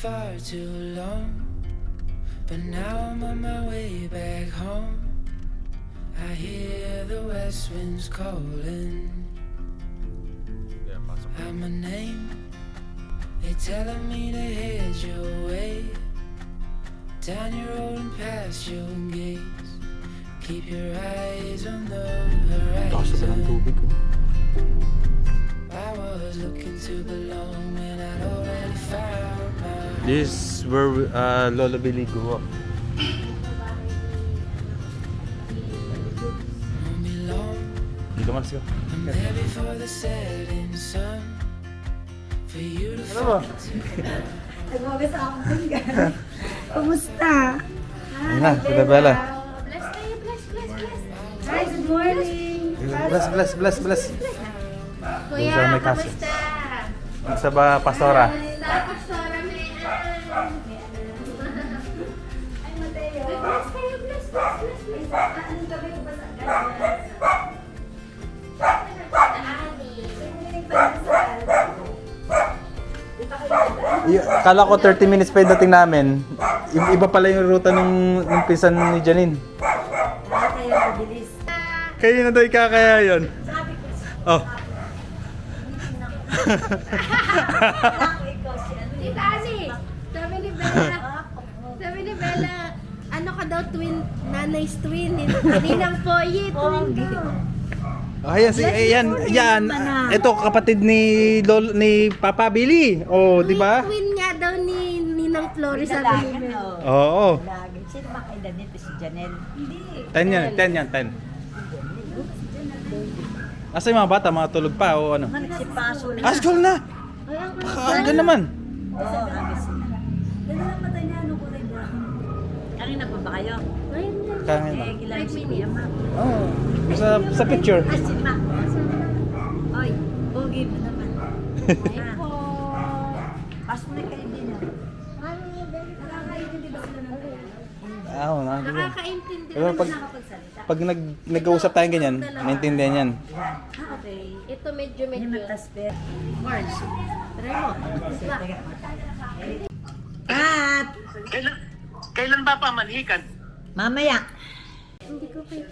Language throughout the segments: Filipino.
far too long, but now I'm on my way back home. I hear the west winds calling out my name. They telling me to head your way, down your road and past your gates. Keep your eyes on the horizon. I was looking to belong when I'd already found my. This is where Lolo Billy grew up. Won't be long. Dito man siya. I'm there before the setting sun. For you to find tonight. Nagwagas ako din. Kumusta? Ayun na, Tita Bella. Bless kayo, bless. Hi, good morning. Bless. Kuya, Doon sa may kaso. kamusta? Sa ba, Pastora? Tapos Sora, may Ay, Mateo. Bless kayo, bless. Anong gabi ko ba Kala ko 30 minutes pa yung dating namin. Iba pala yung ruta ng pinsan ni Janine. Kayo, mabilis. Kayo na daw ikakaya yun. Sabi ko, Oh. ikaw si ano. Tita Asi, sabi ni Bella, ano ka daw twin, nanay's twin, ninang Poyi, twin ka. Ayan, yan. Ito kapatid ni ni Papa Billy. Oh, di ba? Twin nga daw ni Ninang Flores, sabi ni Bella. Oo. Lagi. Sino ba kayo nito? Si Janelle? Hindi. 10 yan. Asa yung mga bata? Mga tulog pa o ano? Nagsipaso na. School na! Aga naman. Oo, agad sila. Dala lang mata niya, ano kulay brown. Kanina pa ba kayo? Ayun na. Kaya na. Kilala si Kuya Ma. Oh, sa picture. Ah, si Ma. Oy, pogi mo naman. Ah, Po. pasok na kayo din ah. Nakakaintindi ba sila ng Oo, Nakakaintindi Pero naman pag- nakapagsalita. Pag nag-uusap tayong ganyan, naintindihan yan. Ah, okay. Ito medyo. Yung matasper. Marge. Try mo. At Kailan ba pamanhikan? mamaya. Hindi ko kayo.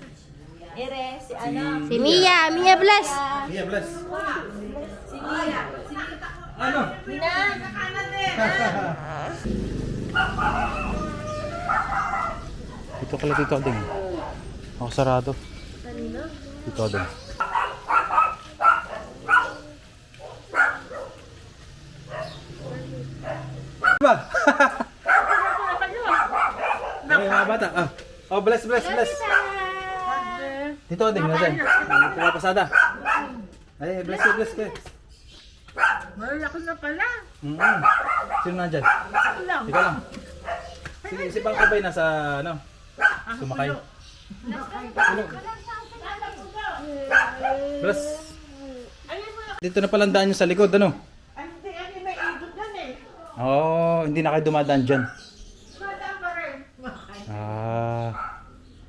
Ere, si ano? Si Mia bless. Yeah, bless. Si Mia. Ano? Mina, nakanan din. Dito kala Tito Ading. Ako sarado. Kanino? Tito Ading. Ba? Ay, mga bata. Oh, bless. Tito Ading, nasan? Pumapasada. Ay, bless kayo. Malaki na pala. Sino nandyan? Ikaw lang. Si Bang Kabay nasa ano? Sumakay. Bless. Dito na palang daan nyo sa likod, ano? Hindi, may ikot yan eh. Oo, hindi na kayo dumadaan dyan. Madaan pa rin. Ah.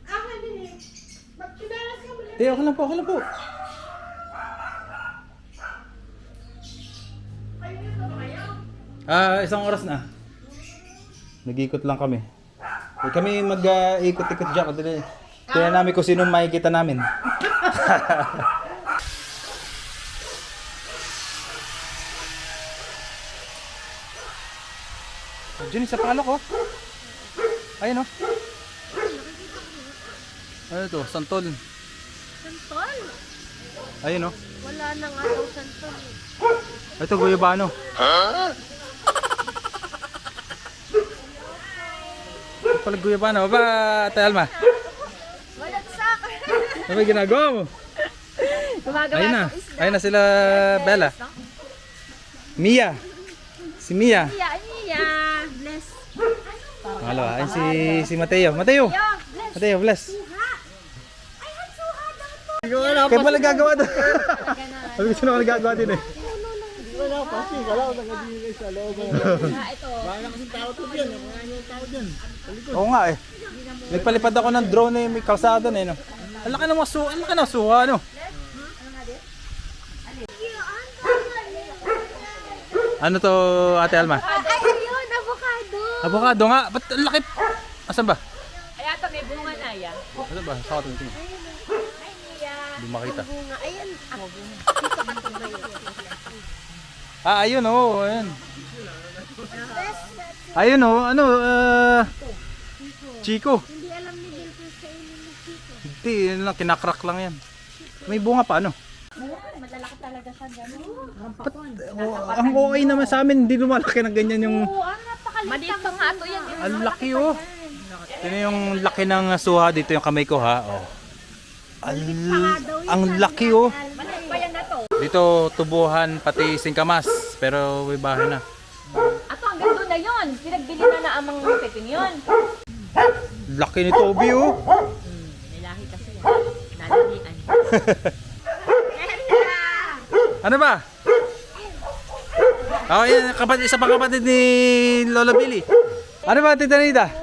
Akin din eh. Magkilalas ka muli. Okay lang po. Ayun ba kayo? Isang oras na. Nag-ikot lang kami. Kami mag-ikot-ikot dyan. Tingnan namin kung sino makikita namin. Diyan sa palok oh. Ayun oh. Ano ito? Santol. Santol? Ayun oh. Wala na nga daw santol. Ito guyabano. Ito pala guyabano. Ba, Ate Alma? Walang sak. Ano ba ginagawa mo? Gumagawa Ayun na. ng isda. Ayun na sila Bella. Mia. Si Mia. Mia. Bless. Pangalawa. Ayun si Mateo. Mateo, bless. Ay, hatsuha daw to. Kaya pala gagawa doon. Sabi ko sino ka nagagawa din eh. Oo nga eh. Nagpalipad ako ng drone eh, may kalsada na eh. No? Ang laki ng suha, ano? Ano to, Ate Alma? Ay, ayun. Avocado nga. Ba't ang laki? Asan ba? Ay, ata may bunga na yan. Asan ba? Saka ito. Hindi makita. Bunga. Ayan. Ayun oh. Ayun. Ayun oh. Ano? Chico. Hindi alam ni Gilbert sa inyo ni Chico. Hindi. Yun lang. Kinakrak lang yan. May bunga pa ano? Malalaki talaga siya gano'n. Ang okay naman sa amin. Hindi lumalaki ng ganyan yung... Maliit pa nga ito yan. Ang laki oh. Ito yung laki ng suha. Dito yung kamay ko ha. Oh. Ang laki oh. Maliit pa yan na to. Dito tubuhan pati singkamas. Pero may bahay na. Ato, hanggang doon na yun. Pinagbili na na amang peping yun. Laki ni Toby oh. Nilahi kasi yan. Nalahian. Ano ba? Oh, yan, kapatid, isa pang kapatid ni Lola Billy. Ano ba, Tita Nita? God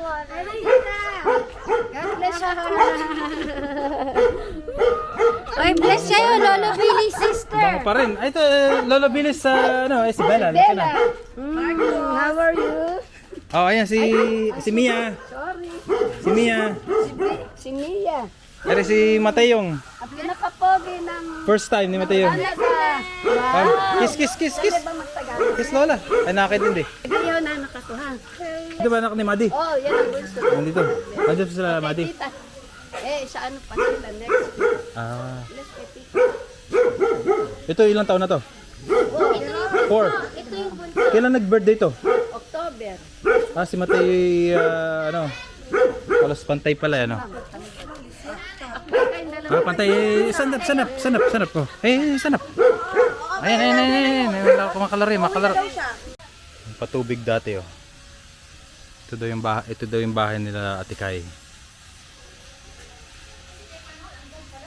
bless you. Oy, bless kayo, Lolo Billy sister. Bango pa rin. Ay, ito, Lola Billy sa, ano, si Bella. Laki na. How are you? Oh, ayan, si Mia. Sorry. Si Mia. Si Mia. Pero si Mateyong. At pinakapogi ng First time ni Mateyong. talaga. Kiss. Kiss, Lola. Ay, nakakitindi. Ayaw na nakakuha. Ito ba anak ni Madi? Oh, yan ang gusto. Nandito. Nandito sila, Madi. Tita. Sa ano pa sila next week. Ah. Let's get it. Ito, ilang taon na to? 4. Ito yung bunso. Kailan nag-birthday to? October. Si Matey, ano, halos pantay pala, ano? Pantay, sanap. Oh. Sanap. Ayan. Makalari. Patubig dati, oh. Ito daw yung bahay nila Ate Kai.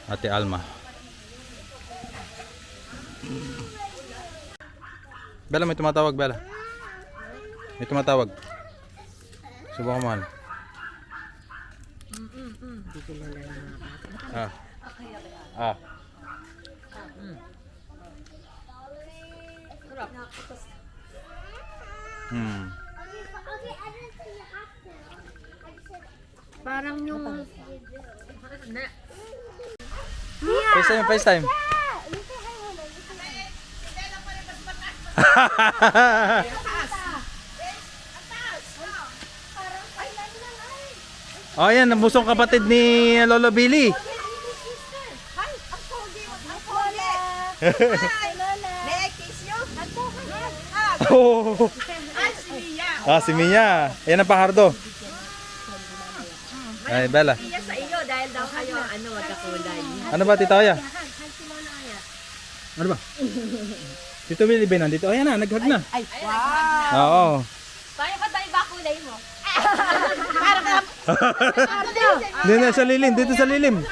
Ate Alma. Bella, may tumatawag, Bella. May tumatawag. Subukan mo. Ah. Parang yung FaceTime. Oh, yan, ang busong kapatid ni Lolo Billy. May I kiss you? Oh. Si Mia. Yan ang pahardo. Ay, Bella. Iya sa iyo dahil daw kayo magkakulay. Ano ba, Tita Oya? Ano ba? Tito Billy ba nandito? Ayan na, nag-hug na. Ay, wow. Oo. Paano ka tayo ba kulay mo? Dito sa lilim, dito sa lilim.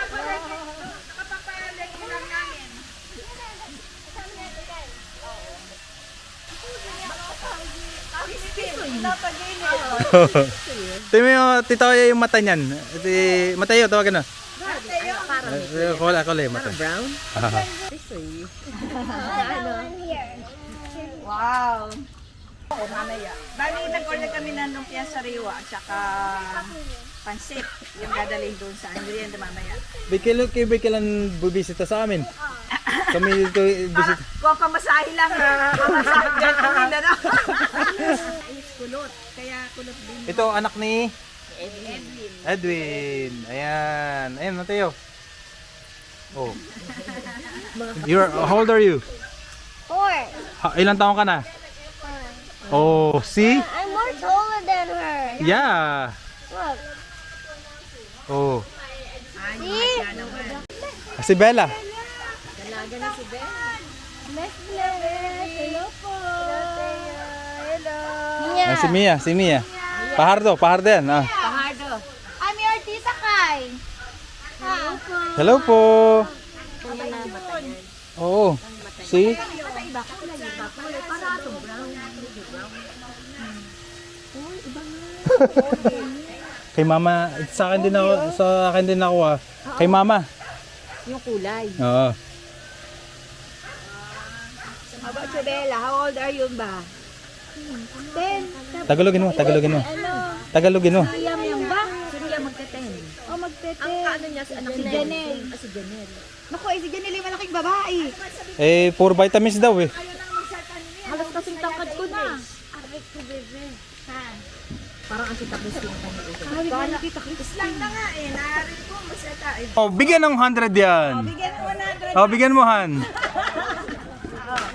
Tingnan mo yung Tita Oya yung mata niyan. Matayo, tawagan na. Kulay, mata. Brown? Wow! Oo, mamaya. Bali, nag-order kami ng lumpia sariwa at saka pansit. Yung dadalhin doon sa Andrian na mamaya. Kailan bubisita sa amin? Kami dito bisita. Kung pamasahe lang, pamasahe dyan kami na na. Kulot. Kaya kulot din. Ito anak ni Edwin. Ayan. Ayan, Mateo. Oh. How old are you? 4. Ilang taon ka na? Oh, see? I'm more taller than her. Yeah. Look. Oh. See? Si Bella. Dalaga na si Ben. Bless. Hello po. Hello. Si Mia. Pahardo yan. Ah. Pahardo. I'm your tita Kai. Hello po. Oo. See? Kay mama, sa akin din ako ah. Kay mama. Yung kulay. Oo. How about you, Bella? How old are you ba? Tagalogin mo, Tagalogin mo. Tagalogin mo. Siyam yung ba? Siyam magte-10. Oh, magtete. Ang kaano niya, anak si Janelle. Si Janelle. Naku, si Janelle malaking babae. Eh, puro vitamins daw eh. Halos kasing tangkad ko na. Aray ko, bebe. Ha? Parang ang kita ko siya. Sabi ko na kita. Lang na nga eh, naarin ko masata. Oh, bigyan ng 100 yan. Bigyan mo 100. Oh, bigyan mo, Han.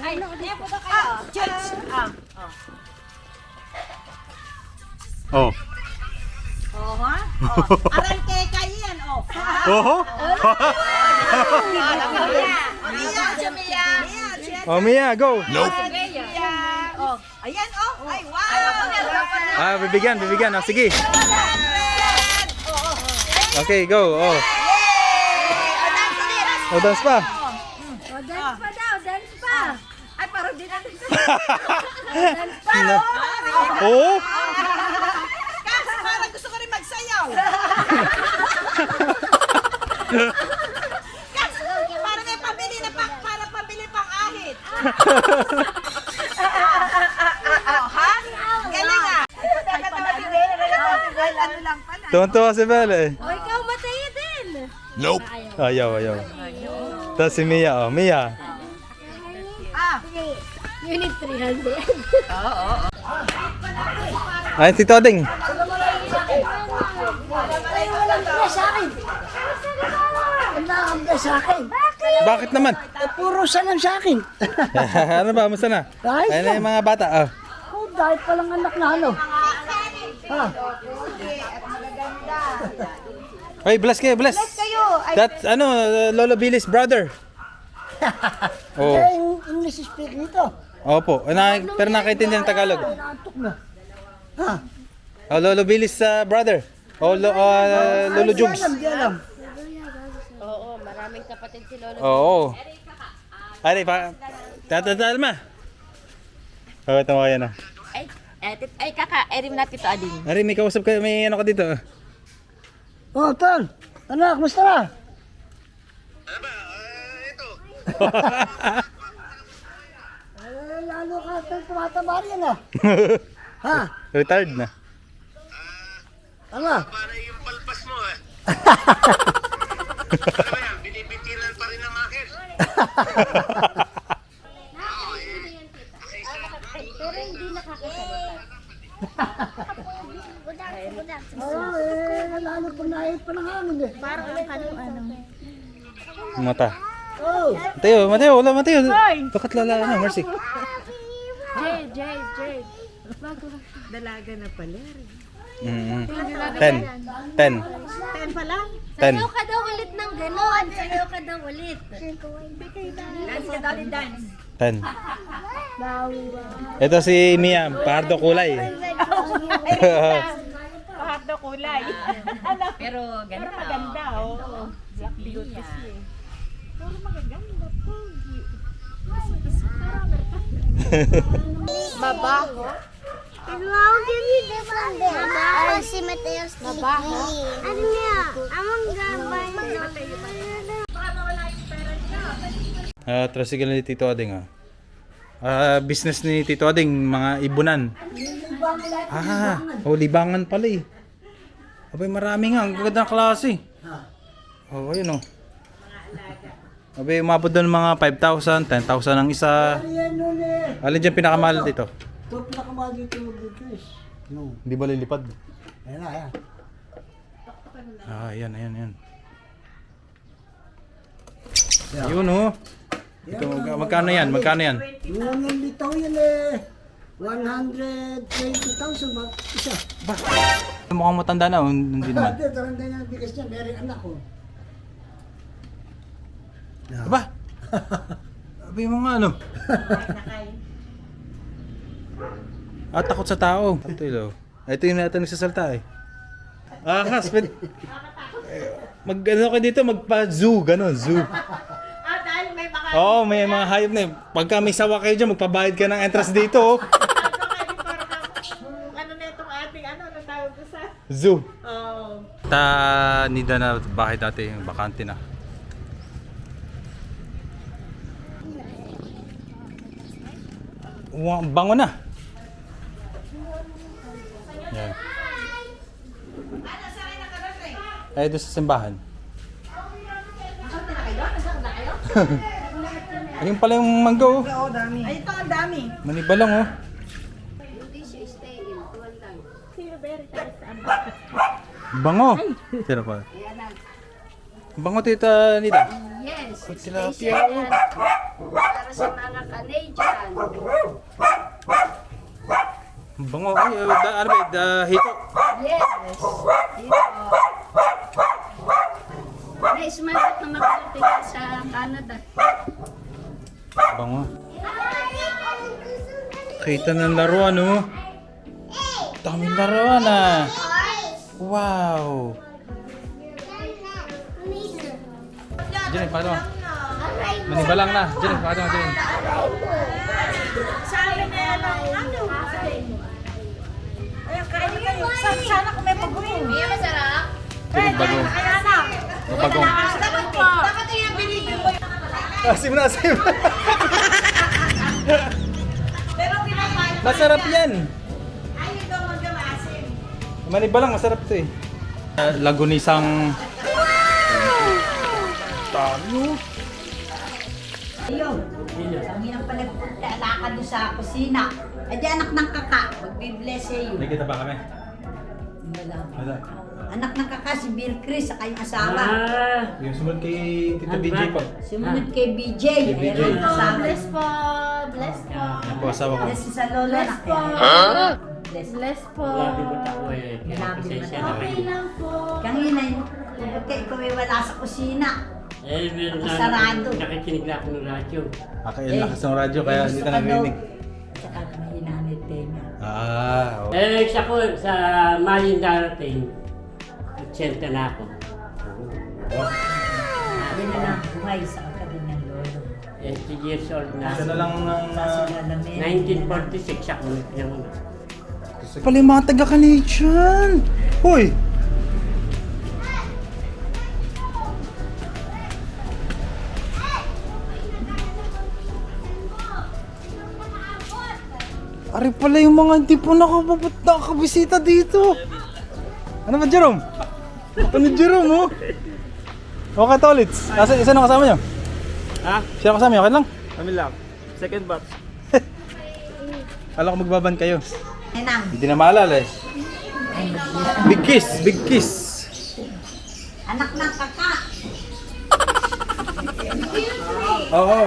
Ay, kaya po ba kayo? Church. Oh. Oh, ha? Oh. Aral kay kayo yan, oh. Oho. Oh, Mia, go. Oh, ayan, oh. Ay, wow. Ah, bibigyan. Oh, sige. Okay, go. Oh. Oh, dance pa. O, dance pa daw, dance pa. Ay, parang di natin. Oh. Kasi parang gusto ko rin magsayaw. Kasi parang may pabili na para pabili pang ahit. Oh, ha? Galing ah. Nakatawa si Bella. Ano lang pala. Tuwan-tuwa si Bella eh. O, ikaw matayo din. Ayaw. Tapos si Mia, oh. Mia. Unit 300. Ay, si Toding. Ay, walang bigay sa akin. Wala kang bigay sa akin. Bakit naman? Eh, puro salam sa akin. Ano ba? Musta na? Ayos Ayun na yung mga bata. Oh. Oh, dahil palang anak na ano. Ha? Hey, bless kayo, bless. That's, Lolo Billy's brother. Oh. Eh, English speak nito. Opo. Pero nakaitindihan ng Tagalog. Naantok na. Ha? Oh, Lolo Billy's brother. Oh, Lolo Jugs. Di alam. Oo, maraming kapatid si Lolo. Oo. Ari, tatatalma. Oh, tama yan ah. Ay, kaka, erim natin ito, Ading. Ari, may kausap ka, may ano ka dito. Oh, Tol. Anak, kumusta na? Ano ba? Ito. Lalo ka Tol, tumataba rin ah. Ha? Retired na. Ano? Para yung palpas mo eh. Ano ba yan? Binibitilan pa rin ang akin. Pero hindi nakakasalita. Oo, lalo pag nahit pa ng hangin eh. Parang ano. Mata. Oh, Mateo, wala Mateo. Bakit lala Mercy? Jay. Dalaga na pala. 10. 10. 10 pa lang. 10. Sayaw ka daw ulit ng gano'n. Sayaw ka daw ulit. Dance ka daw din dance. 10. Ito si Mia, pardo kulay. Pahat na kulay. pero ganda. Pero maganda, oh. Black beauty siya. Pero magaganda po. Mabaho. Mabaho si Mateos Mabaho. Ano niya? Amang gabay. Tricycle ni Tito Ading business ni Tito Ading, mga ibunan. Libangan pala eh. Abay, marami nga, ang ganda ng klase. Oh, ayun oh. Abay, umabot doon mga 5,000, 10,000 ang isa. yan nun eh. Alin dyan pinakamahal dito? Ito pinakamahal dito Chris. No. Hindi ba lilipad? Ayan na, ayan. Ayan. Yun oh. Ito, magkano yan? Yung ang litaw yan eh. 120,000 ba? Isa. Ba? Mukhang matanda na, hindi naman. Ate, taranda niya ang bigas niya. Meron anak ko. Aba? Abi mo nga ano? Takot sa tao. Ito yung natin nagsasalta eh. Pwede. Mag-ano kayo dito, magpa-zoo, gano'n, zoo. Dahil may mga Oo, may mga hayop na eh. Pagka may sawa kayo dyan, magpabayad ka ng entrance dito. Oh. ano na itong ating ano tawag ko sa Zoo. oh. Nida na bahay dati, yung bakante na. Bango na. Ay, doon sa simbahan. Ayun pala yung mangga oh. Oo, dami. Ay, ito ang dami. Manibalang oh. Bango. Tira pa. Bango tita Nita. Yes, Tilapia. special yan. Para sa mga Canadian. Bango. Ay, ano ba? Hito. Yes. Dito. May sumagot na magtutingin sa Canada. Bango. Kita ng laruan oh. Daming laruan ah. Wow. Diyan, paano? Manibalang na. Diyan, paano? Diyan. Sabi na yan ang ano. Ayun, kainin kayo. Sana kung may pag-uwi. May masarap. Diyan, bagong. Kaya na. Bagong. Dapat yung binigyan mo. Asim na, asim. Pero pinapayos. Masarap yan. Ayun daw magkamasin. Manibalang, masarap to eh. Lagunisang... Tayo. Ayun. Kami ang palagpunta, lakad doon sa kusina. Eh di anak ng kaka, magbibless sa'yo. Nakita ba kami? Wala. Wala. Anak ng kaka, si Bill Chris, sa kayong asawa. Yung sumunod kay Tito BJ po. Sumunod kay BJ. Kay BJ. Ayun, asawa. Bless po. Bless po. Yan po, asawa ko. Bless sa lola na. po. Bless. Bless po. Grabe mo na. Okay lang po. Kanina yun, kung ikaw ay wala sa kusina. Sarado. Nakikinig lang ako ng radyo. Kailan lakas ng radyo kaya hindi ka narinig. Tsaka kami hinanit tenga. Okay. Siya ko sa Maling darating, 80 na ako. Yan na lang buhay sa kakarin ng lolo. 80 years old na. Isa na lang ng... Sa sinalamin. 1946 ako nagpinangunan. Pala yung mga taga-Canadian. Hoy! Ari pala yung mga hindi po nakakabisita dito. Ano ba, Jerome? Ano, Jerome, oh? Okay, Tolits. Isa na kasama nyo? Ha? Sino kasama nyo? Okay lang? Kami lang. Second batch. Alam ko magbaban kayo. Nenang. Hindi na maalala eh. Ay, Big kiss, big kiss. anak ng kaka. Oo.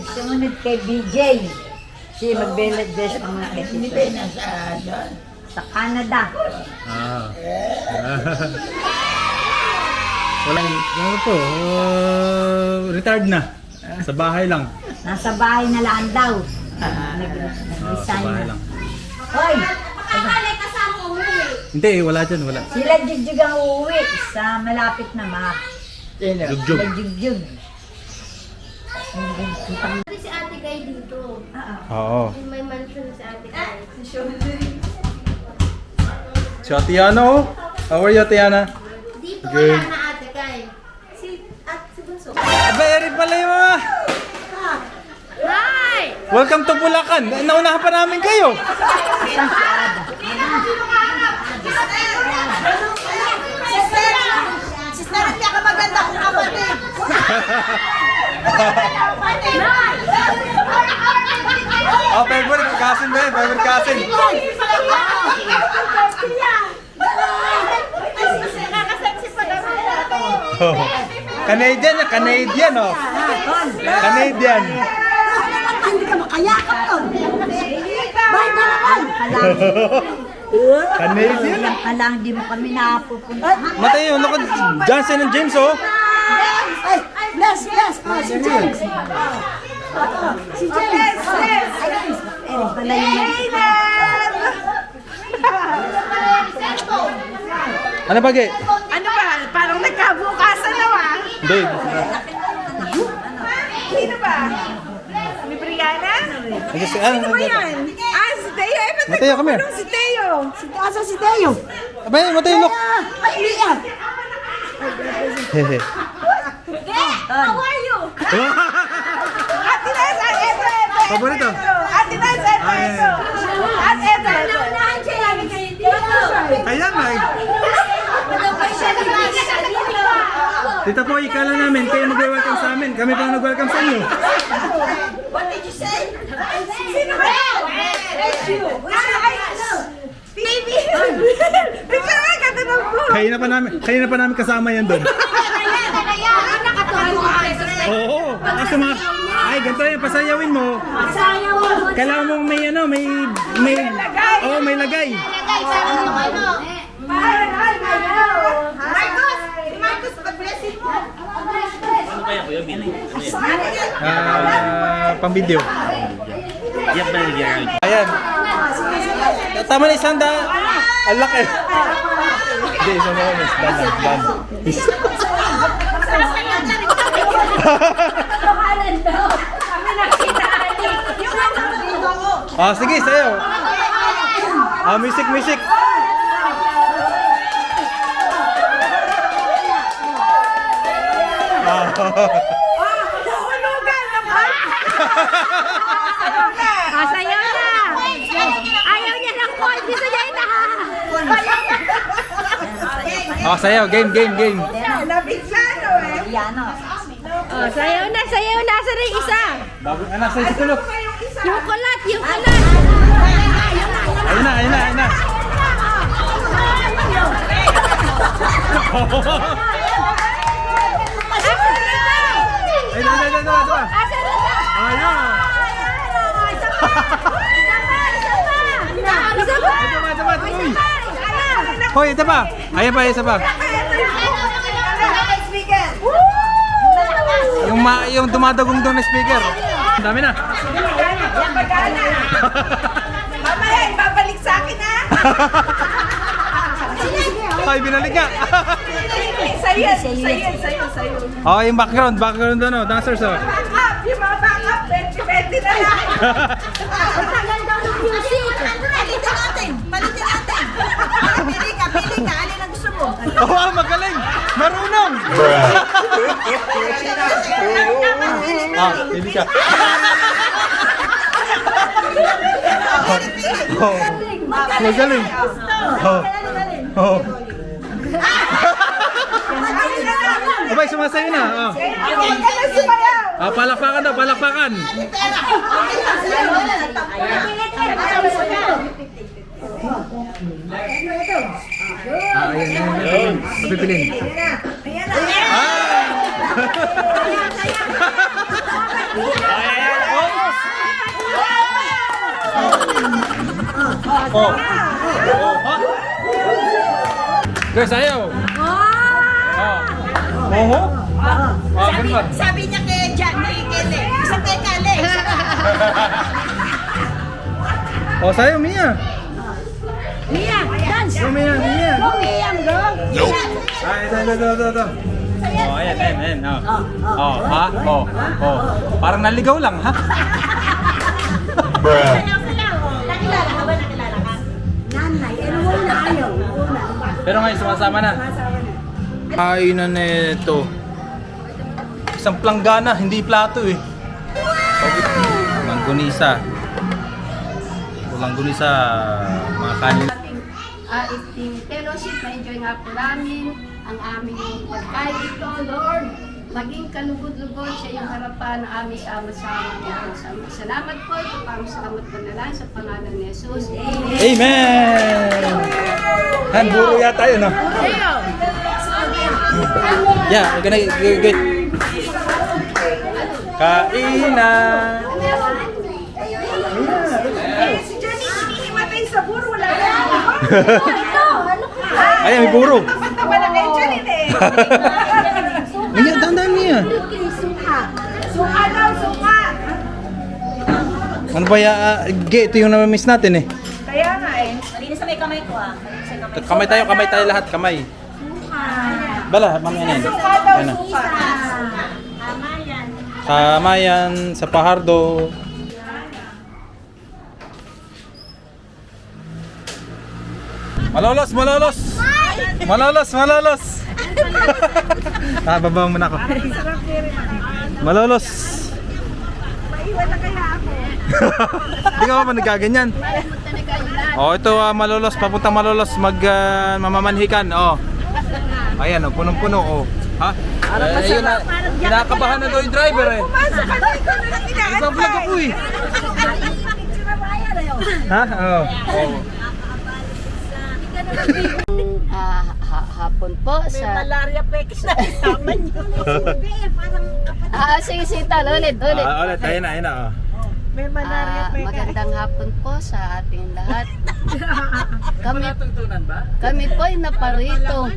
Sumunod kay BJ. Si Magbeledres ang mga kaibigan. Sa Canada. Walang, ano po, retired na. Sa bahay lang. Nasa bahay na lang daw. Sa Nag-resign bahay na. lang. Hoy! Hindi, wala dyan, wala. Sila Jigjug ang uuwi sa malapit na Jugjug. Sila Jigjug. Pati si Ate Kay dito. Oo. May mansion si Ate Kay. Si Atiana, oh. How are you, Atiana? Dito Good. wala na Ate Kay. Si Bunso. Aba, eri pala yung mga... Hi! Welcome to Bulacan. Naunahan pa namin kayo. Sister, hindi ka maganda kung kapatid. Oh, favorite cousin ba yun? Favorite cousin. Canadian, Canadian, oh. Canadian. Hindi ka makayakap to. Bakit na naman? Canadian. Halang di mo kami napupuntahan. Matay yun, ako, Johnson and James, oh. Ay, bless. Oh, si James. Si James. Ayun. Pala yung Ano ba, Ge? Ano ba? Parang nagkabukasan na ba? Hindi. Sino ba? Ni Brianna? Sino ba yan? Si Teo. Eh, ba't Mateo, come here. nagpapunong si Teo? Asa si Teo? Abay, Matay, look. Ay, Lia. Hehe. How are you? Ate Nasa, eto. Paborito. Ate Nasa, eto. At eto. Kaya nga, eh. Ano ba siya? Tita po, ikala namin, kayo mag-welcome sa amin. Kami pa nag-welcome sa inyo. What did you say? Sino ba yan? Baby! Picture nga, ganda ng po. Kayo na pa namin kasama yan doon. Oo. Ay, ganito yan, pasayawin mo. Kailangan mong may may lagay. Marcos, pag-blessing mo. Pang video. Ayan. Tama na isang ang laki. Hindi, isang na kami. Dan. Ah, sige, sayo. Ah, music. Sayaw na! Ayaw niya ng call. Gusto niya inahaha. Ah, sayo. Game. Nabigsano eh. Oh, sayaw na. Asa na yung isa? Anak, sa tulog. Yung kulat. Ayun na. Ay, ito. Asa na ba? Ayun. Uy. Hoy, ito pa. Ayan pa, isa pa. Yung dumadagong doon na speaker. Ang dami na. Yan bagana. Mamaya, ibabalik sa akin ha. Ay, binalik ka. Sa'yo. Oh, yung background doon, oh. Dancers, oh. Backup, yung mga backup, 20-20 na lang. Tagal daw ng music. Palitin natin. Pili ka. Alin ang gusto mo? Oh, magaling. Marunong. Pili ka. Oh, magaling. Oh. Abay, sumasayo na. Oh. Palakpakan daw, palakpakan. Ayan. Mapipilin. Guys, ayaw. Sabi niya kay Kele, isang kay Kale. Oh, sayo, Mia. Mia, dance. Go, Mia. Go, Mia, go. Ito. Oh, ayan. Parang naligaw lang, ha? Nakilala ka? Nanay, una ayaw. Pero ngayon, sumasama na. Kainan na ito. Isang planggana, hindi plato eh. Langgunisa. Langgunisa, mga kanin. Iting fellowship, ma-enjoy nga po namin ang aming pagkain ito, Lord. Maging kalugod-lugod sa iyong harapan ng aming sama-sama. Salamat po, ito pa ang salamat ko na lang sa pangalan ni Jesus. Amen. Amen! Handburo yata yun, no? Yeah, we're gonna get kainan. Si Johnny, hinihimatay sa buro, wala na. Ayan, may buro. Mataba na kay Johnny eh. Mia, dandan Mia. Suka daw, suka. Ano ba ito yung namimiss natin eh. Kaya nga eh. Malinis sa may kamay ko ah. Kamay tayo lahat, kamay. Bala, mamaya na yun. Suka daw, Ayan na. suka. Kamayan sa Pahardo. Malolos. Babaw muna ako. Malolos. Maiwan na kaya ako. Hindi ka pa nagaganyan. Oh, ito Malolos, papuntang Malolos mamamanhikan. Oh. Ayan, oh, punong-puno oh. Ha? Ayun na, kinakabahan na daw yung driver eh. Nagbablog ako eh. Ha? Oo. Hapon po sa... Malaria pekis na kasama niyo. Sige, sita. Ulit. Ulit, ayun na. Oh. May malaria pekis. Magandang hapon po sa ating lahat. Kami po ay naparito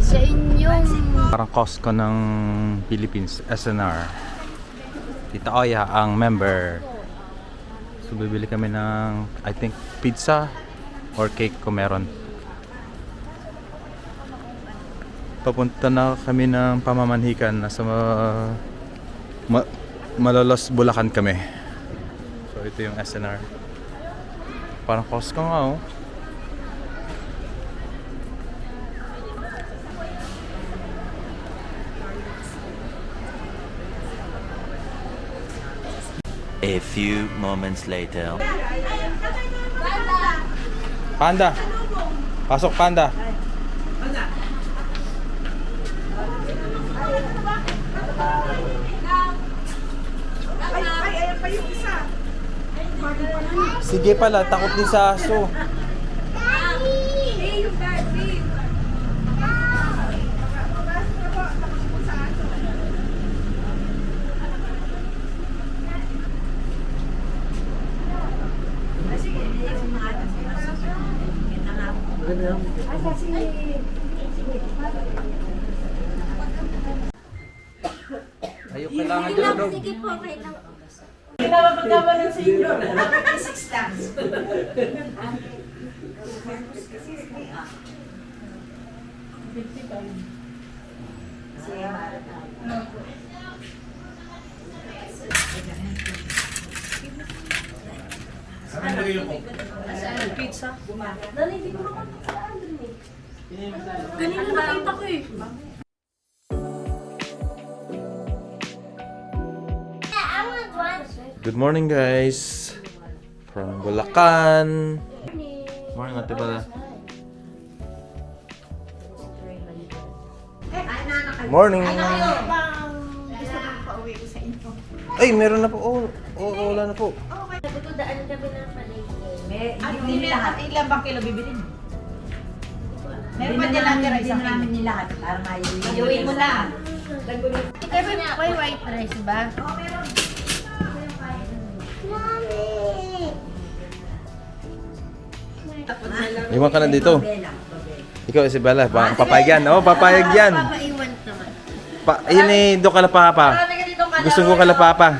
sa inyong... Parang Costco ng Philippines, SNR. Tita Oya ang member. So bibili kami ng, I think, pizza or cake kung meron. Papunta na kami ng pamamanhikan. Nasa Malolos, Bulacan kami. So ito yung SNR. Parang Costco nga oh. A few moments later. Panda. Pasok Panda. Ayan pa yung isa. Sige pala, takot din sa aso. Ayok kailangan dyan daw. Sige po, wait lang. Pinapagkabalan sa inyo. 6 lang. Pizza. Dali, hindi ko kanina nakita ko eh. Good morning guys. From Bulacan. Morning Ate Bala. Morning. Ay, meron na po. Wala na po. Daan kami ng palengke. Hindi lahat. Ilan bang kilo bibili mo? Meron pa dyan lang tira isang namin ni lahat para mayuwi mo na. Kami po ay white rice ba? Mami! Iwan ka na dito. Ikaw Isabella, papayag yan. Oh, papayag yan. Papaiwan naman. Yun eh, doon ka na papa. Gusto ko kala papa.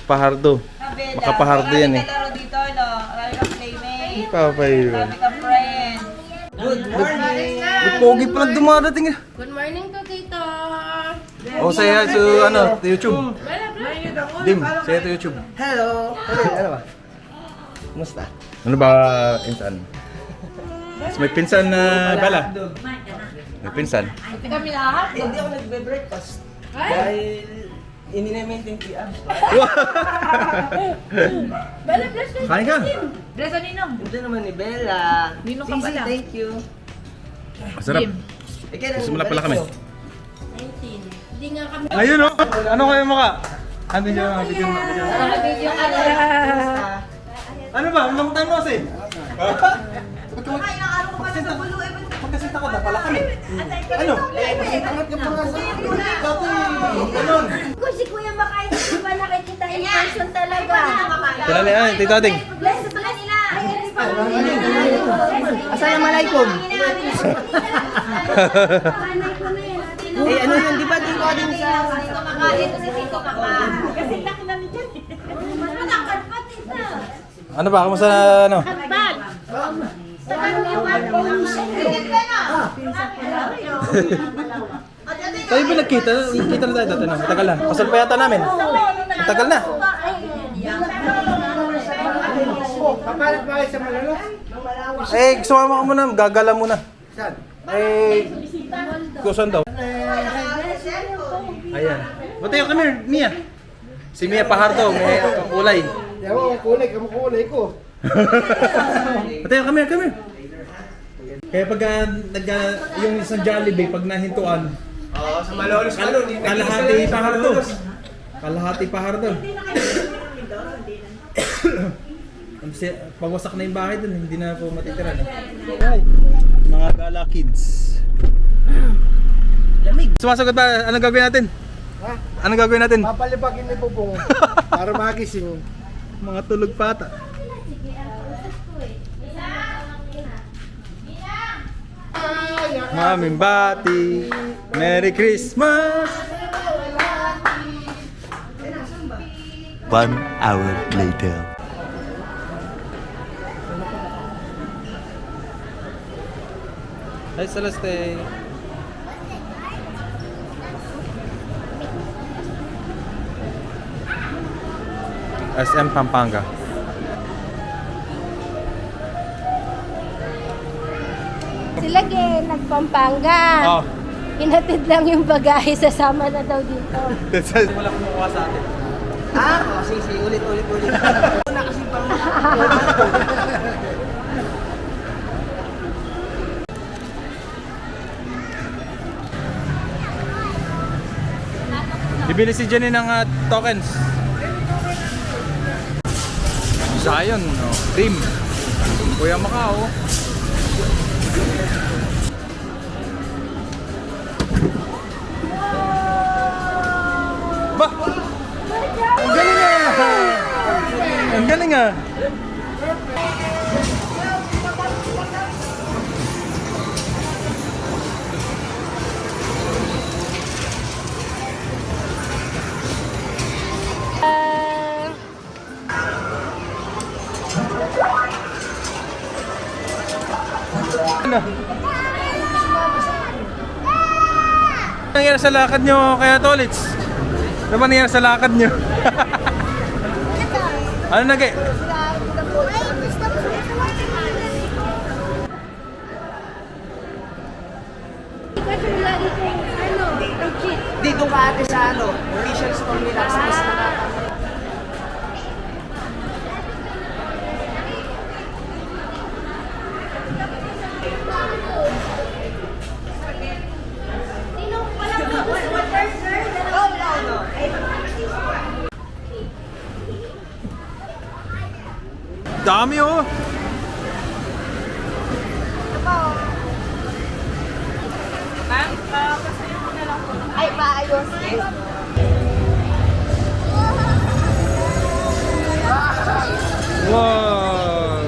Pahardo. Makapahardo yan eh. Laro dito, no? Marami kang playmate. Papa yun. Marami kang friend. Good morning! Pogi pa lang dumadating eh. Good morning po, Tito. O saya sa YouTube. Dim, saya sa YouTube. Hello! Ano ba? Kumusta? Ano ba pinsan? May pinsan na Bala. May pinsan. Kami lahat. Hindi ako nagbe-breakfast. Dahil hindi na maintain si Abs. Bala, bless ka. Kain ka. Bless ka, Ninong. Ito naman ni Bella. Ninong ka Sisi, pala. thank you. Masarap. Gusto mo na pala kami. 19. Hindi nga kami. Ayun oh. Ano kayo mukha? Ano yun? Video ka na. Ano ba? Long time no see. Ay, nakano ko pa sa bulo. Magkasita ko na pala kami. Ano? Tangat ka pa nga sa Dati, ganun. Kung si Kuya Makay, di ba nakikita in person talaga? Tala na yan, Tito Ading. Bless sa pala nila. Assalamualaikum. Panay ko na yun. Eh, ano yun? Di ba din ko din sa... Kasi laki na nito. Ano ba? Kamusta ano? Bal! Tayo ba nagkita? Kita na tayo dati no? Matagal na. Kasal pa yata namin. Matagal na. Papalat ba kayo sa Malalos? Eh, sumama ka muna. Gagala muna. Saan? Eh, kusan daw. Ayan. Mateo, come here, Mia. Si Mia Pahardo, may kulay. Yawa, kulay. Kamukulay ko. Mateo, come here, come here. Kaya pag yung isang Jollibee, pag nahintuan, Oo, sa Malolos ka nun. kalahati pahar doon. Kalahati pahar doon. Pagwasak na yung bahay doon, hindi na po matitira. Mga gala kids. Lamig. Sumasagot ba? Anong gagawin natin? Ha? Anong gagawin natin? Papalipagin ni Bubong para magising. Mga tulog pata. Maming bati, Merry Christmas! 1 hour later. Hi Celeste! SM Pampanga. Sila nagpampanga. Oh, Inatid lang yung bagahe, sasama na daw dito. wala kumukuha sa atin. Sige, ulit. Una kasi parang Bibili si Jenny ng tokens. Zion, no? Team. Kuya Macau. Ba! Ang galing ah! Ang galing ah! Ano? Ano nangyari sa lakad nyo kaya Tolits? Ano ba nangyari sa lakad nyo? Ano nag dito ka ate sa official store nila sa Isla. Dami oh! Ay, maayos. Wow!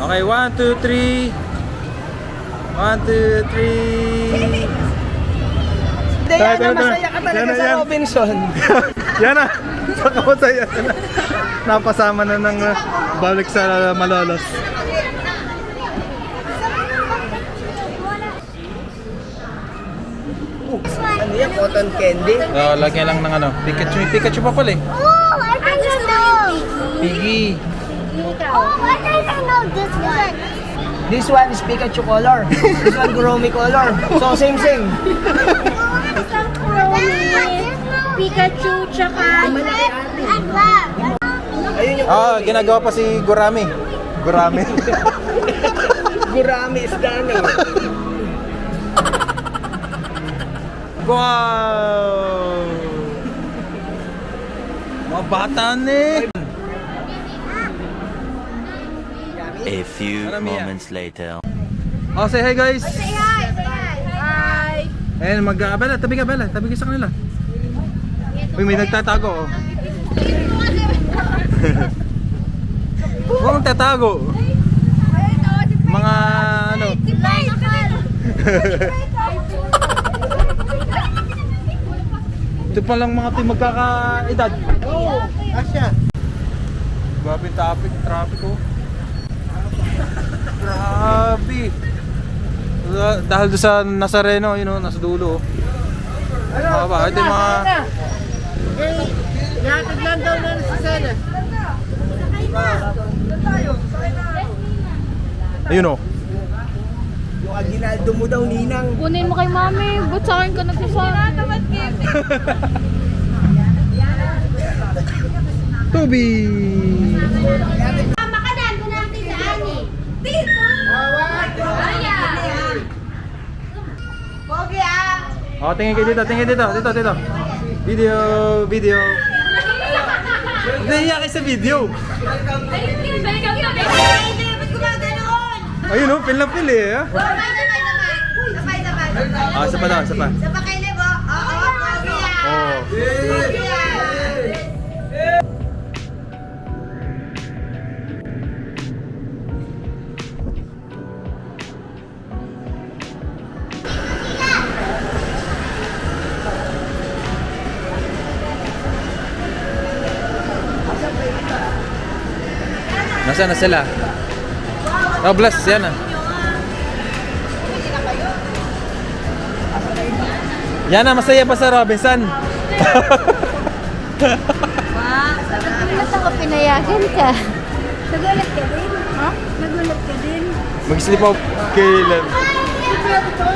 Okay, 1, 2, 3. 1, 2, 3. Diana, masaya ka talaga sa Robinson. Yan na! Saka masaya na. Napasama na ng balik sa Malolos. Ano yan? Cotton candy? Lagyan lang ng ano, Pikachu. May Pikachu pa pala eh. Oh, I think I know. Piggy. Oh, I think I know this one. This one is Pikachu color. This one Kuromi color. So same. Pikachu, tsaka Ayun yung Ginagawa pa si Gurami. Gurami. Gurami is dano. Wow! Mga bata na eh. A few moments later. Say hi guys! Hi! Ayan, Bella, tabi ka sa kanila. Uy, may nagtatago oh. Huwag mong tatago. Mga ano. Ito pa lang mga team magkakaedad. Oo, Asya. Grabe traffic oh. Grabe. Dahil doon sa Nazareno, yun oh, nasa dulo oh. Ito yung mga... Nakataglan daw na sa Sena. Ayun oh. Yung Aguinaldo mo daw, Ninang. Kunin mo kay mami. Ba't sa akin ka nagsasabi? Tubi! Makanan ko natin sa ani. Oh, tingin kayo dito, tingin dito. Dito. Video. Nahiya kayo sa video. Ayun oh, pil na pil eh. Ah, isa pa daw, isa pa. Oh. Nasaan na sila? Oh, bless, yan na. Yan na, masaya pa sa Robinson. Ba't ako pinayagan ka? Nagulat ka din? Ha? Nagulat ka din? Mag-sleep out kailan.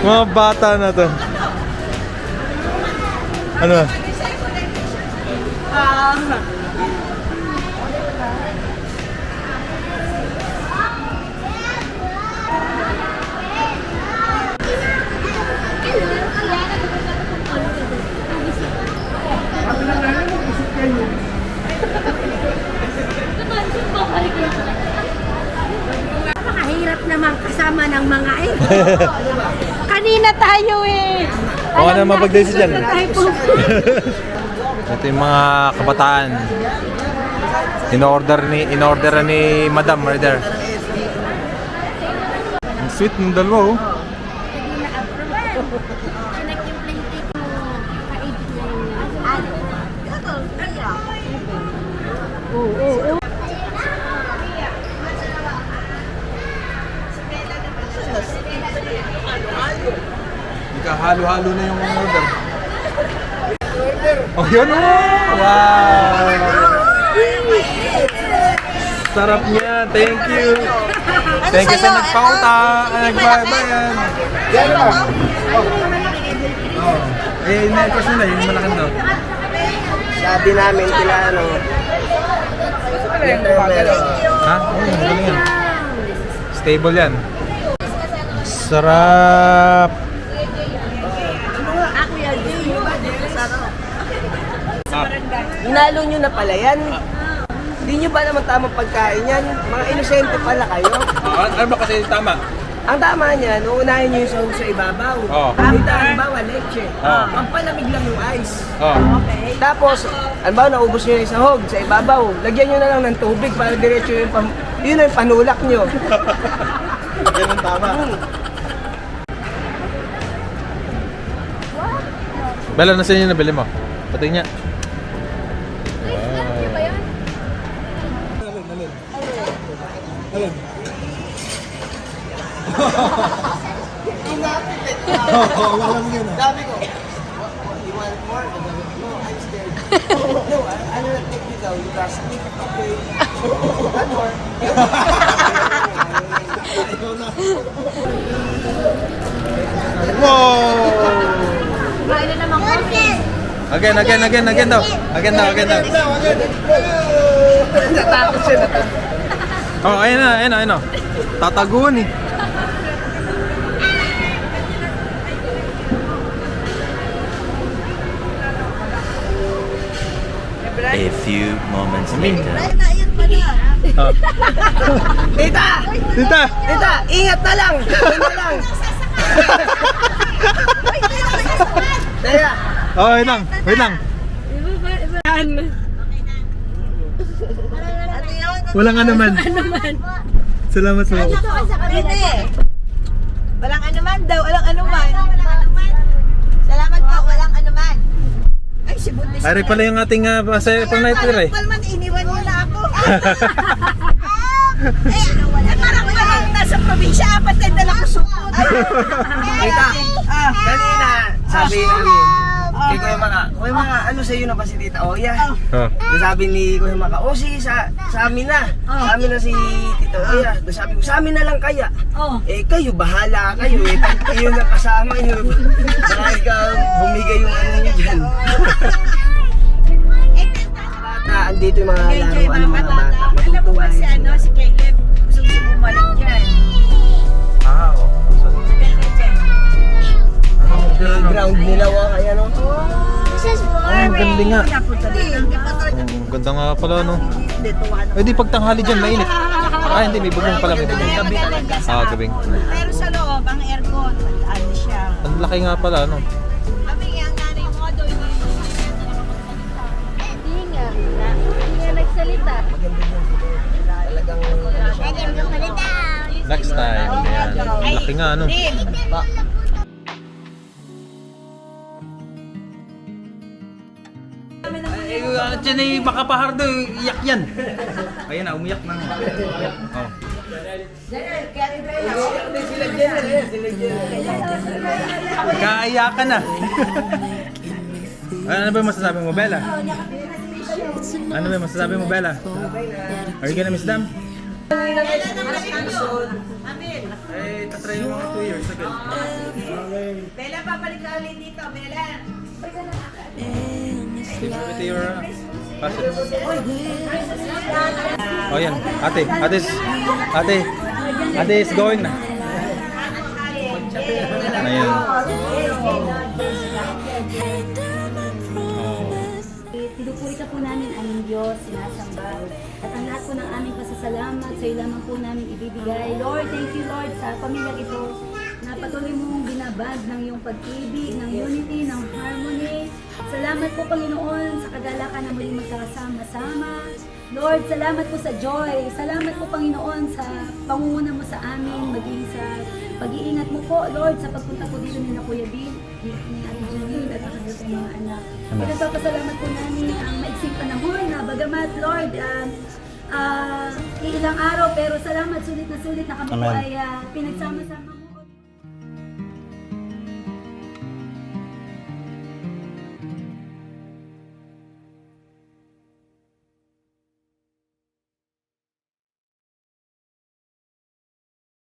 Mga bata na to. Ano? Nakahirap naman kasama ng mga Kanina tayo eh. Oo na mapag-daisy dyan. Tayo Ito yung mga kabataan. In-order ni Madam right there. Ang sweet ng dalawa oh. Halo-halo na yung order. Oh, yun oh! Wow! Sarap niya. Thank you. Thank you sa nagpauta. Nagbabayan. Oh. Eh, na-request nila yung malaking daw. Sabi namin kila ano. Ha? Oo, magaling yan. Stable yan. Sarap! Nalo nyo na pala yan. Hindi nyo ba naman tamang pagkain yan? Mga inosente pala kayo. Ano ba kasi tama? Ang tama niyan, uunahin nyo yung sahog sa ibabaw. Dito, halimbawa, leche. Pampalamig lang yung ice. Okay. Tapos, halimbawa, naubos nyo yung sahog sa ibabaw. Lagyan nyo na lang ng tubig para diretso yung yun ang panulak nyo. Yan ang tama. Bella, nasa inyo nabili mo? Pati niya. Sabi ko, you want more? No, I'm scared. No, I'm gonna take you down. You trust me? Okay. One more. Wow! Kaya na naman ko. Again daw. Again daw. Natakot siya. Oh, ayun na. Tataguan eh. A few moments later. Oh. Tita, ingat na lang. Taya. Oh, wait lang. Walang anuman. Salamat po. Walang anuman daw, walang anuman. Salamat po, walang anuman. Ay, si Buntis. Ari pala yung ating pang night wear eh. Palman, iniwan mo na ako. Parang nasa probinsya, apat na dala ko supot. Tita, kanina, sabi namin, kay Kuya Maka, ano sa iyo na ba si Tita Oya? Sabi ni Kuya Maka, sa amin na. Sa amin na si Tita Oya. Sabi ko, sa amin na lang kaya. Eh, kayo, bahala kayo. Eh, kayo na kasama nyo. Baka ikaw, bumigay yung ano nyo dyan. Bata, andito yung mga laruan ng mga bata. Matutuwa Si Caleb, gusto bumalik dyan. Oo. ground nila kaya no. This is Ay, ang ganda nga. Napunta din. Ang ganda nga pala, no? Dito, ano. Eh, di pag tanghali dyan, mainit. Ah, hindi, may bubong pala, may bubong. Gabi talaga sa Ah, gabing. Pero sa loob, ang aircon, ano siya. Ang laki nga pala, no? Kami ang nanay mo doon. Hindi nga. Hindi nga nagsalita. Talagang Maganda pala daw. Next time. Ayan. Ang laki nga, no? Diyan ay makapahardo, iyak yan. Ayan na, umiyak na. Oh. Kaiyakan na. Ano ba yung masasabi mo, Bella? Ano ba yung masasabi mo, Bella? Are you gonna miss them? Eh, tatry yung mga 2 years agad. Bella, papalik ka ulit dito, Bella. Ito your passes. Oh, yan. Ate is going na. Ayan. Pinupuri ka po namin ang Diyos, sinasamba. At ang lahat po ng aming pasasalamat sa iyo lamang po namin ibibigay. Lord, thank you Lord sa pamilyang ito na patuloy mong binabag ng iyong pag-ibig, ng unity, ng harmony. Salamat po Panginoon sa kagalakan na muling magkakasama-sama. Lord, salamat po sa joy. Salamat po Panginoon sa pangunguna mo sa amin, maging sa pag-iingat mo po, Lord, sa pagpunta po dito ni Kuya Bill, ni Ate Janine at ang kanilang mga anak. Nagpapasalamat po namin ang maiksing panahon na bagamat, Lord, ilang araw pero salamat sulit na kami po ay pinagsama-sama